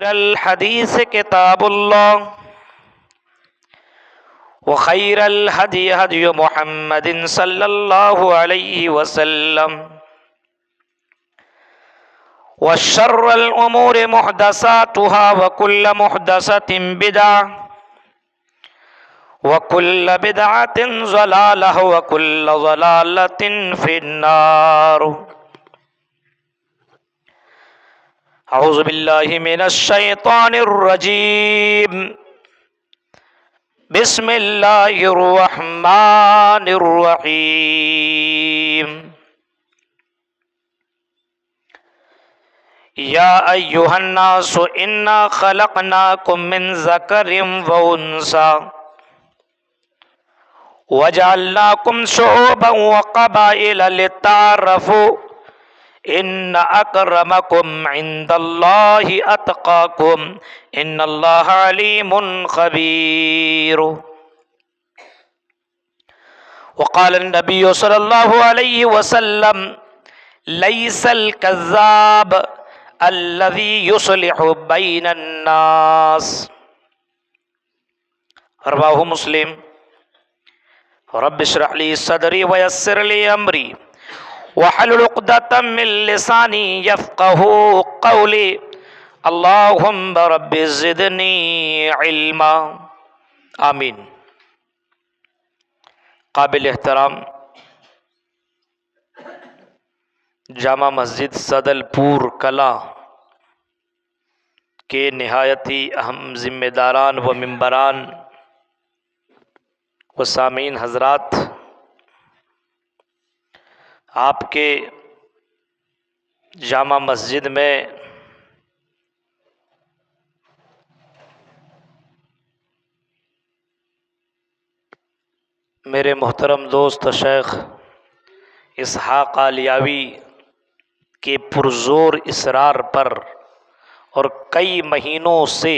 الحديث كتاب الله وخير الهدي هدي محمد صلى الله عليه وسلم وشر الأمور محدثاتها وكل محدثة بدعة وكل بدعة ضلالة وكل ضلالة في النار. اعوذ باللہ من الشیطان الرجیم. بسم اللہ الرحمن الرحیم. یا ایہا الناس انا خلقناکم من ذکر وانثی وجعلناکم شعوبا وقبائل لتعارفوا ان اکرمکم عند اللہ اتقاکم ان اللہ علیم خبیر. وقال النبی صلی اللہ علیہ وسلم لیس الکذاب الذی یصلح بین الناس. رواہ مسلم. رب اشرح لی صدری ویسر لی امری وحلل عقدۃ من لسانی یفقہوا قولی. اللہم رب زدنی علما. آمین. قابل احترام جامع مسجد صدل پور کلا کے نہایتی اہم ذمہ داران و ممبران و سامعین حضرات، آپ کے جامع مسجد میں میرے محترم دوست شیخ اسحاق علیاوی کے پرزور اصرار پر اور کئی مہینوں سے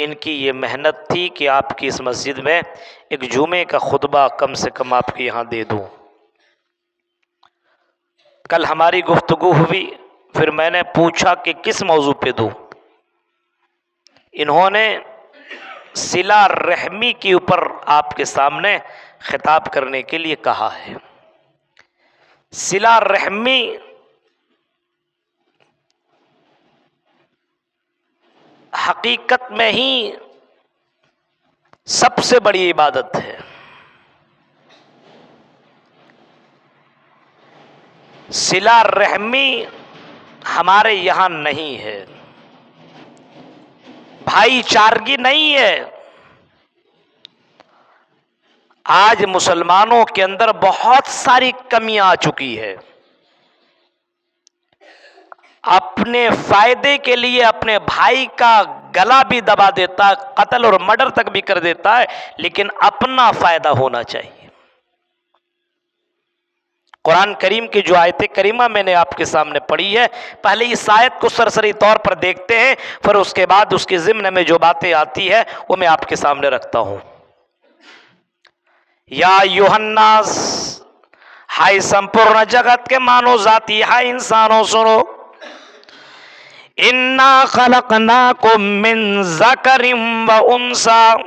ان کی یہ محنت تھی کہ آپ کی اس مسجد میں ایک جمعے کا خطبہ کم سے کم آپ کے یہاں دے دوں. کل ہماری گفتگو ہوئی، پھر میں نے پوچھا کہ کس موضوع پہ دوں. انہوں نے صلہ رحمی کے اوپر آپ کے سامنے خطاب کرنے کے لیے کہا ہے. صلہ رحمی حقیقت میں ہی سب سے بڑی عبادت ہے. صلہ رحمی ہمارے یہاں نہیں ہے، بھائی چارگی نہیں ہے. آج مسلمانوں کے اندر بہت ساری کمیاں آ چکی ہے. اپنے فائدے کے لیے اپنے بھائی کا گلا بھی دبا دیتا ہے، قتل اور مرڈر تک بھی کر دیتا ہے، لیکن اپنا فائدہ ہونا چاہیے. قرآن کریم کی جو آیت کریمہ میں نے آپ کے سامنے پڑھی ہے، پہلے اس آیت کو سرسری طور پر دیکھتے ہیں، پھر اس کے بعد اس کے ضمن میں جو باتیں آتی ہے وہ میں آپ کے سامنے رکھتا ہوں. یا ایھا الناس، ہائے سمپورن جگت کے مانو ذاتی، ہائے انسانوں سنو. انا خلقناکم من ذکر و انثی.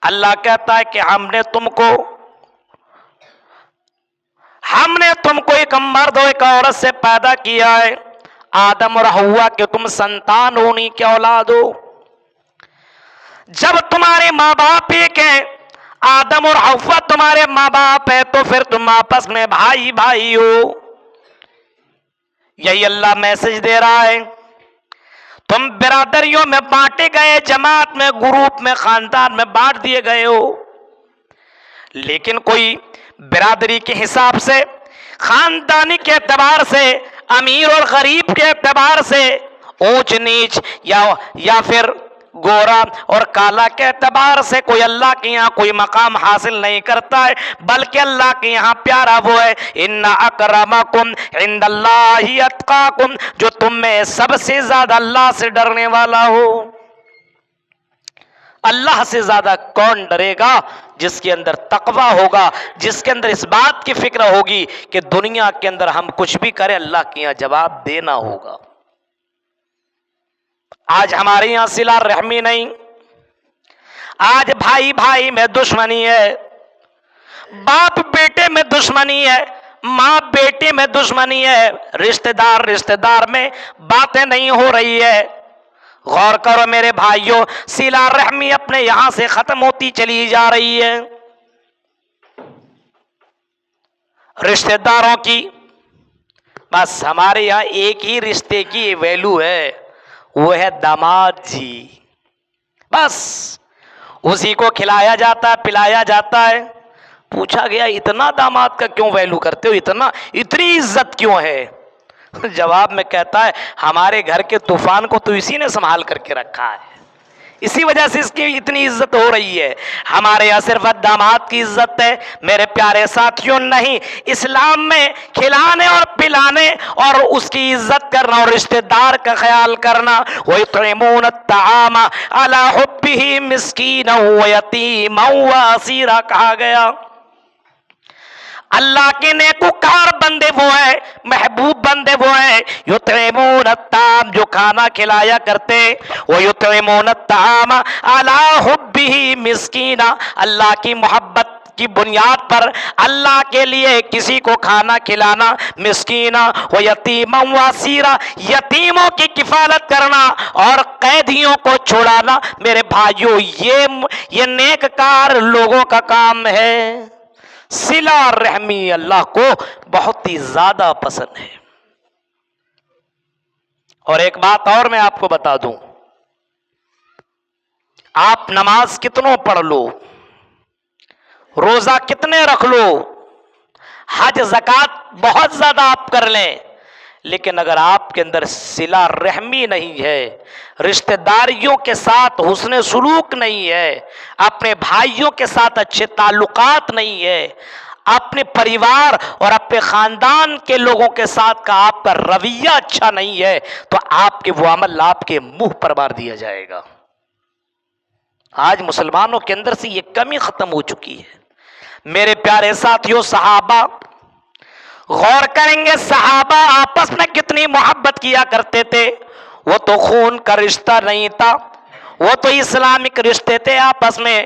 اللہ کہتا ہے کہ ہم نے تم کو ایک مرد اور ایک عورت سے پیدا کیا ہے. آدم اور حوا کے تم سنتان ہونی کے اولاد ہو. جب تمہارے ماں باپ ایک ہیں، آدم اور حوا تمہارے ماں باپ ہے، تو پھر تم آپس میں بھائی بھائی ہو. یہی اللہ میسج دے رہا ہے. تم برادریوں میں بانٹے گئے، جماعت میں، گروپ میں، خاندان میں بانٹ دیے گئے ہو، لیکن کوئی برادری کے حساب سے، خاندانی کے اعتبار سے، امیر اور غریب کے اعتبار سے، اونچ نیچ یا پھر گورا اور کالا کے اعتبار سے کوئی اللہ کے یہاں کوئی مقام حاصل نہیں کرتا ہے، بلکہ اللہ کے یہاں پیارا وہ ہے ان اکرمکم عند اللہ اتقاکم، جو تم میں سب سے زیادہ اللہ سے ڈرنے والا ہو. اللہ سے زیادہ کون ڈرے گا؟ جس کے اندر تقوی ہوگا، جس کے اندر اس بات کی فکر ہوگی کہ دنیا کے اندر ہم کچھ بھی کریں اللہ کے یہاں جواب دینا ہوگا. آج ہمارے یہاں صلہ رحمی نہیں، آج بھائی بھائی میں دشمنی ہے، باپ بیٹے میں دشمنی ہے، ماں بیٹے میں دشمنی ہے، رشتہ دار میں باتیں نہیں ہو رہی ہے۔ غور کرو میرے بھائیوں، صلہ رحمی اپنے یہاں سے ختم ہوتی چلی جا رہی ہے۔ رشتہ داروں کی، بس ہمارے یہاں ایک ہی رشتے کی ویلو ہے، وہ ہے داماد جی، بس اسی کو کھلایا جاتا ہے، پلایا جاتا ہے۔ پوچھا گیا اتنا داماد کا کیوں ویلو کرتے ہو، اتنی عزت کیوں ہے؟ جواب میں کہتا ہے ہمارے گھر کے طوفان کو تو اسی نے سنبھال کر کے رکھا ہے، اسی وجہ سے اس کی اتنی عزت ہو رہی ہے۔ ہمارے یہاں صرف داماد کی عزت ہے میرے پیارے ساتھیوں، نہیں، اسلام میں کھلانے اور پلانے اور اس کی عزت کرنا اور رشتہ دار کا خیال کرنا، وَيُطْعِمُونَ الطَّعَامَ عَلَىٰ حُبِّهِ مِسْكِينًا وَيَتِيمًا وَأَسِيرًا کہا گیا۔ اللہ کے نیکوکار بندے وہ ہیں، محبوب بندے وہ ہیں، یطعمون الطعام، جو کھانا کھلایا کرتے، وہ یطعمون الطعام علی حبہ مسکینا، اللہ کی محبت کی بنیاد پر اللہ کے لیے کسی کو کھانا کھلانا، مسکینا و یتیما و اسیرا، یتیموں کی کفالت کرنا اور قیدیوں کو چھڑانا، میرے بھائیوں یہ نیککار لوگوں کا کام ہے۔ صلہ رحمی اللہ کو بہت ہی زیادہ پسند ہے۔ اور ایک بات اور میں آپ کو بتا دوں، آپ نماز کتنوں پڑھ لو، روزہ کتنے رکھ لو، حج زکوٰۃ بہت زیادہ آپ کر لیں، لیکن اگر آپ کے اندر صلہ رحمی نہیں ہے، رشتہ داریوں کے ساتھ حسن سلوک نہیں ہے، اپنے بھائیوں کے ساتھ اچھے تعلقات نہیں ہے، اپنے پریوار اور اپنے خاندان کے لوگوں کے ساتھ کا آپ کا رویہ اچھا نہیں ہے، تو آپ کے وہ عمل آپ کے منہ پر مار دیا جائے گا۔ آج مسلمانوں کے اندر سے یہ کمی ختم ہو چکی ہے۔ میرے پیارے ساتھیوں، صحابہ، غور کریں گے صحابہ آپس میں کتنی محبت کیا کرتے تھے۔ وہ تو خون کا رشتہ نہیں تھا، وہ تو اسلامک رشتے تھے، آپس میں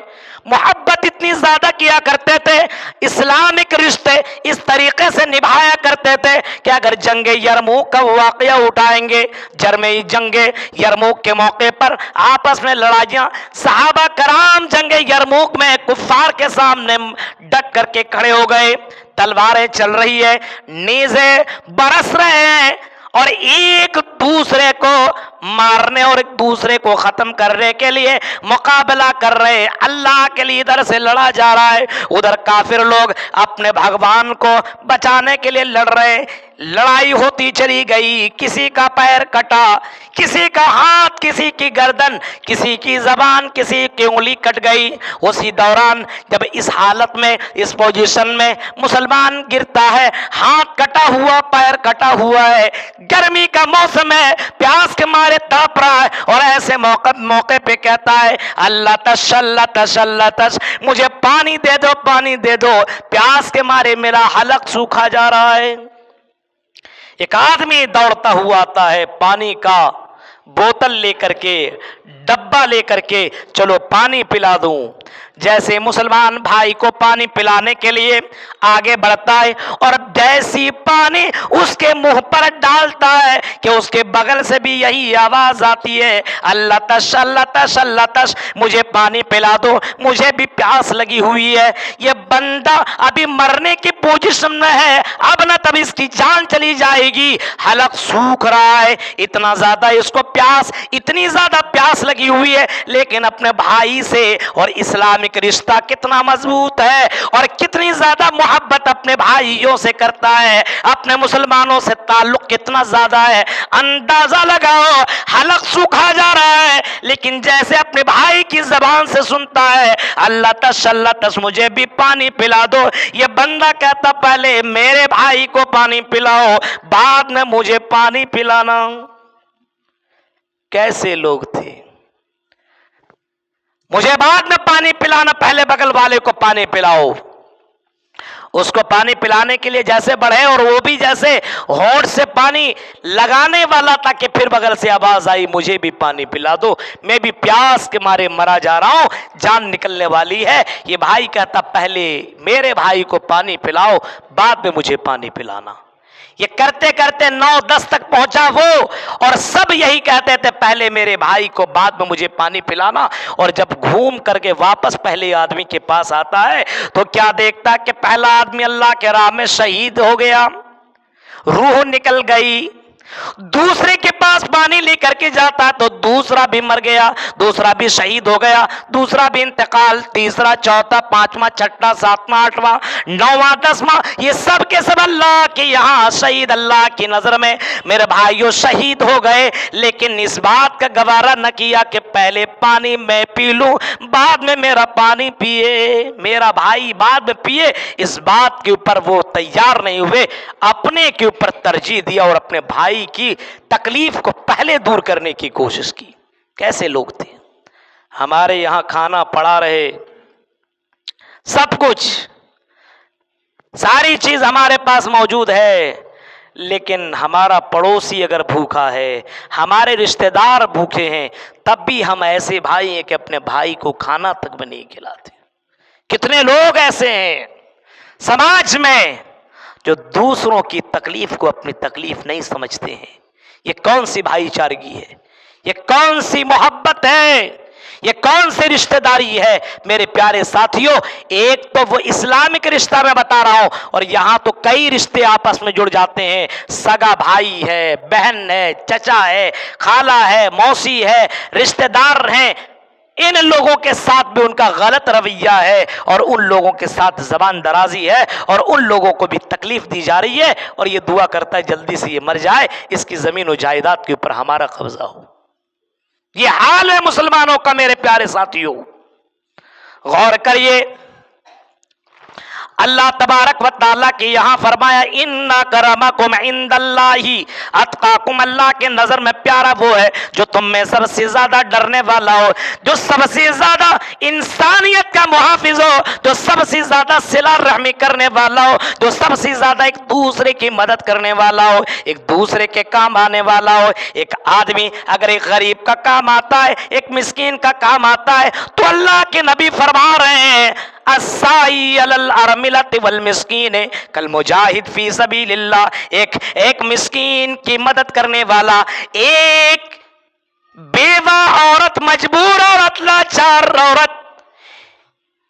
محبت اتنی زیادہ کیا کرتے تھے، اسلامک رشتے اس طریقے سے نبھایا کرتے تھے کہ اگر جنگ یرموک کا واقعہ اٹھائیں گے، جنگ یرموک کے موقع پر آپس میں لڑائیاں، صحابہ کرام جنگ یرموک میں کفار کے سامنے ڈٹ کر کے کھڑے ہو گئے، تلواریں چل رہی ہے، نیزے برس رہے ہیں، اور ایک دوسرے کو مارنے اور ایک دوسرے کو ختم کرنے کے لیے مقابلہ کر رہے، اللہ کے لیے ادھر سے لڑا جا رہا ہے، ادھر کافر لوگ اپنے بھگوان کو بچانے کے لیے لڑ رہے، لڑائی ہوتی چلی گئی، کسی کا پیر کٹا، کسی کا ہاتھ، کسی کی گردن، کسی کی زبان، کسی کی انگلی کٹ گئی۔ اسی دوران جب اس حالت میں، اس پوزیشن میں مسلمان گرتا ہے، ہاتھ کٹا ہوا، پیر کٹا ہوا ہے، گرمی کا موسم ہے، پیاس کے مارے تڑپ رہا ہے، اور ایسے موقع پہ کہتا ہے اللہ تش اللہ تش اللہ تش، مجھے پانی دے دو، پانی دے دو، پیاس کے مارے میرا حلق سوکھا جا رہا ہے۔ ایک آدمی دوڑتا ہوا آتا ہے، پانی کا بوتل لے کر کے، ڈبہ لے کر کے، چلو پانی پلا دوں۔ جیسے مسلمان بھائی کو پانی پلانے کے لیے آگے بڑھتا ہے، اور جیسی پانی اس کے منہ پر ڈالتا ہے کہ اس کے بغل سے بھی یہی آواز آتی ہے اللہ تش اللہ تش اللہ تش، مجھے پانی پلا دو، مجھے بھی پیاس لگی ہوئی ہے۔ یہ بندہ ابھی مرنے کی پوزیشن میں ہے، اب نہ تب اس کی جان چلی جائے گی، حلق سوکھ رہا ہے، اتنا زیادہ اس کو پیاس، اتنی زیادہ پیاس لگی ہوئی ہے، لیکن اپنے بھائی سے، اور اسلامک رشتہ کتنا مضبوط ہے اور کتنی زیادہ محبت اپنے بھائیوں سے کرتا ہے، اپنے مسلمانوں سے تعلق کتنا زیادہ ہے، اندازہ لگاؤ، حلق سوکھا جا رہا ہے، لیکن جیسے اپنے بھائی کی زبان سے سنتا ہے اللہ تش مجھے بھی پانی پلا دو، یہ بندہ کہتا پہلے میرے بھائی کو پانی پلاؤ، بعد میں مجھے پانی پلانا۔ کیسے لوگ تھے؟ مجھے بعد میں پانی پلانا، پہلے بغل والے کو پانی پلاؤ۔ اس کو پانی پلانے کے لیے جیسے بڑھے اور وہ بھی جیسے ہونٹ سے پانی لگانے والا تھا کہ پھر بغل سے آواز آئی مجھے بھی پانی پلا دو، میں بھی پیاس کے مارے مرا جا رہا ہوں، جان نکلنے والی ہے۔ یہ بھائی کہتا پہلے میرے بھائی کو پانی پلاؤ، بعد میں مجھے پانی پلانا۔ یہ کرتے کرتے 9-10 تک پہنچا وہ، اور سب یہی کہتے تھے پہلے میرے بھائی کو بعد میں مجھے پانی پلانا۔ اور جب گھوم کر کے واپس پہلے آدمی کے پاس آتا ہے تو کیا دیکھتا کہ پہلا آدمی اللہ کے راہ میں شہید ہو گیا، روح نکل گئی۔ دوسرے کے پاس پانی لے کر کے جاتا تو دوسرا بھی مر گیا، دوسرا بھی شہید ہو گیا، دوسرا بھی انتقال، تیسرا، چوتھا، پانچواں، چھٹا، ساتواں، آٹھواں، نواں، 10واں، یہ سب کے سب اللہ کے یہاں شہید، اللہ کی نظر میں میرے بھائیوں شہید ہو گئے۔ لیکن اس بات کا گوارا نہ کیا کہ پہلے پانی میں پی لوں، بعد میں میرا پانی پیے، میرا بھائی بعد میں پیے، اس بات کے اوپر وہ تیار نہیں ہوئے، اپنے کے اوپر ترجیح دیا اور اپنے بھائی کی تکلیف کو پہلے دور کرنے کی کوشش کی۔ کیسے لوگ تھے؟ ہمارے یہاں کھانا پڑا رہے، سب کچھ، ساری چیز ہمارے پاس موجود ہے، لیکن ہمارا پڑوسی اگر بھوکا ہے، ہمارے رشتہ دار بھوکے ہیں، تب بھی ہم ایسے بھائی ہیں کہ اپنے بھائی کو کھانا تک بھی نہیں کھلاتے۔ کتنے لوگ ایسے ہیں سماج میں جو دوسروں کی تکلیف کو اپنی تکلیف نہیں سمجھتے ہیں۔ یہ کون سی بھائی چارگی ہے؟ یہ کون سی محبت ہے؟ یہ کون سی رشتہ داری ہے؟ میرے پیارے ساتھیوں، ایک تو وہ اسلامک رشتہ میں بتا رہا ہوں، اور یہاں تو کئی رشتے آپس میں جڑ جاتے ہیں، سگا بھائی ہے، بہن ہے، چچا ہے، خالہ ہے، موسی ہے، رشتہ دار ہیں، ان لوگوں کے ساتھ بھی ان کا غلط رویہ ہے، اور ان لوگوں کے ساتھ زبان درازی ہے، اور ان لوگوں کو بھی تکلیف دی جا رہی ہے، اور یہ دعا کرتا ہے جلدی سے یہ مر جائے، اس کی زمین و جائیداد کے اوپر ہمارا قبضہ ہو۔ یہ حال ہے مسلمانوں کا میرے پیارے ساتھیوں۔ غور کریے، اللہ تبارک و تعالیٰ کی یہاں فرمایا ان اکرمکم عند اللہ اتقاکم، اللہ کے نظر میں پیارا وہ ہے جو تم میں سب سے زیادہ ڈرنے والا ہو، جو سب سے زیادہ انسانیت کا محافظ ہو، جو سب سے زیادہ صلہ رحمی کرنے والا ہو، جو سب سے زیادہ ایک دوسرے کی مدد کرنے والا ہو، ایک دوسرے کے کام آنے والا ہو۔ ایک آدمی اگر ایک غریب کا کام آتا ہے، ایک مسکین کا کام آتا ہے، تو اللہ کے نبی فرما رہے ہیں السائی علی الارملۃ والمسکین کالمجاہد فی سبیل اللہ، ایک مسکین کی مدد کرنے والا، ایک بیوہ عورت، مجبور عورت، لاچار عورت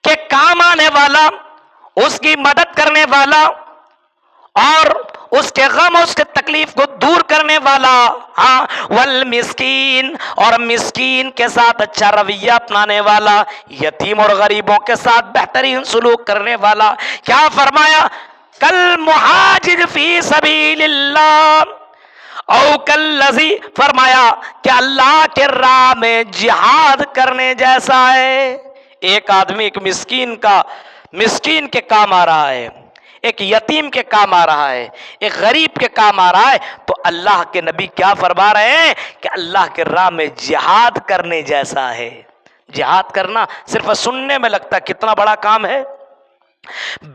کے کام آنے والا، اس کی مدد کرنے والا، اور اس کے غم، اس کے تکلیف کو دور کرنے والا، ہاں، والمسکین، اور مسکین کے ساتھ اچھا رویہ اپنانے والا، یتیم اور غریبوں کے ساتھ بہترین سلوک کرنے والا۔ کیا فرمایا؟ کالمہاجر فی سبیل اللہ، او کالذی، فرمایا کہ اللہ کے راہ میں جہاد کرنے جیسا ہے۔ ایک آدمی ایک مسکین کے کام آ رہا ہے، ایک یتیم کے کام آ رہا ہے، ایک غریب کے کام آ رہا ہے، تو اللہ کے نبی کیا فرما رہے ہیں کہ اللہ کے راہ میں جہاد کرنے جیسا ہے۔ جہاد کرنا صرف سننے میں لگتا ہے کتنا بڑا کام ہے،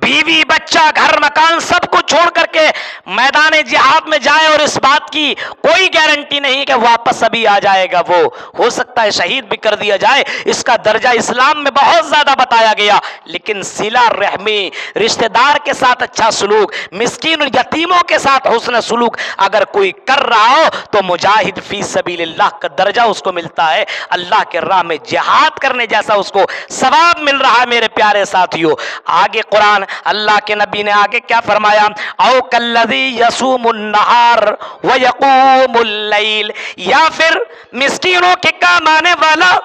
بیوی بچہ گھر مکان سب کو چھوڑ کر کے میدان جہاد میں جائے، اور اس بات کی کوئی گارنٹی نہیں کہ واپس ابھی آ جائے گا، وہ ہو سکتا ہے شہید بھی کر دیا جائے، اس کا درجہ اسلام میں بہت زیادہ بتایا گیا، لیکن صلہ رحمی، رشتہ دار کے ساتھ اچھا سلوک، مسکین اور یتیموں کے ساتھ حسن سلوک اگر کوئی کر رہا ہو تو مجاہد فی سبیل اللہ کا درجہ اس کو ملتا ہے، اللہ کے راہ میں جہاد کرنے جیسا اس کو ثواب مل رہا ہے۔ میرے پیارے ساتھیوں، آگے قرآن اللہ کے نبی نے آگے کیا فرمایا؟ او کالذی یصوم النہار ویقوم اللیل، یا پھر مسکینوں کے کام آنے والا،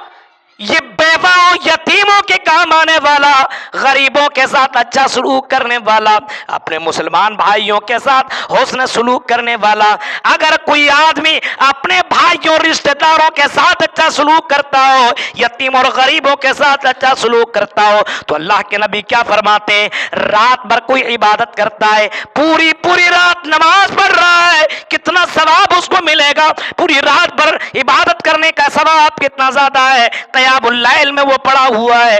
یہ بیواؤں یتیموں کے کام آنے والا، غریبوں کے ساتھ اچھا سلوک کرنے والا، اپنے مسلمان بھائیوں کے ساتھ حسن سلوک کرنے والا۔ اگر کوئی آدمی اپنے بھائیوں رشتہ داروں کے ساتھ اچھا سلوک کرتا ہو، یتیم اور غریبوں کے ساتھ اچھا سلوک کرتا ہو، تو اللہ کے نبی کیا فرماتے ہیں؟ رات بھر کوئی عبادت کرتا ہے، پوری رات نماز پڑھ رہا ہے، کتنا ثواب اس کو ملے گا؟ پوری رات بھر عبادت کرنے کا ثواب کتنا زیادہ ہے؟ قیام اللیل میں وہ پڑا ہوا ہے،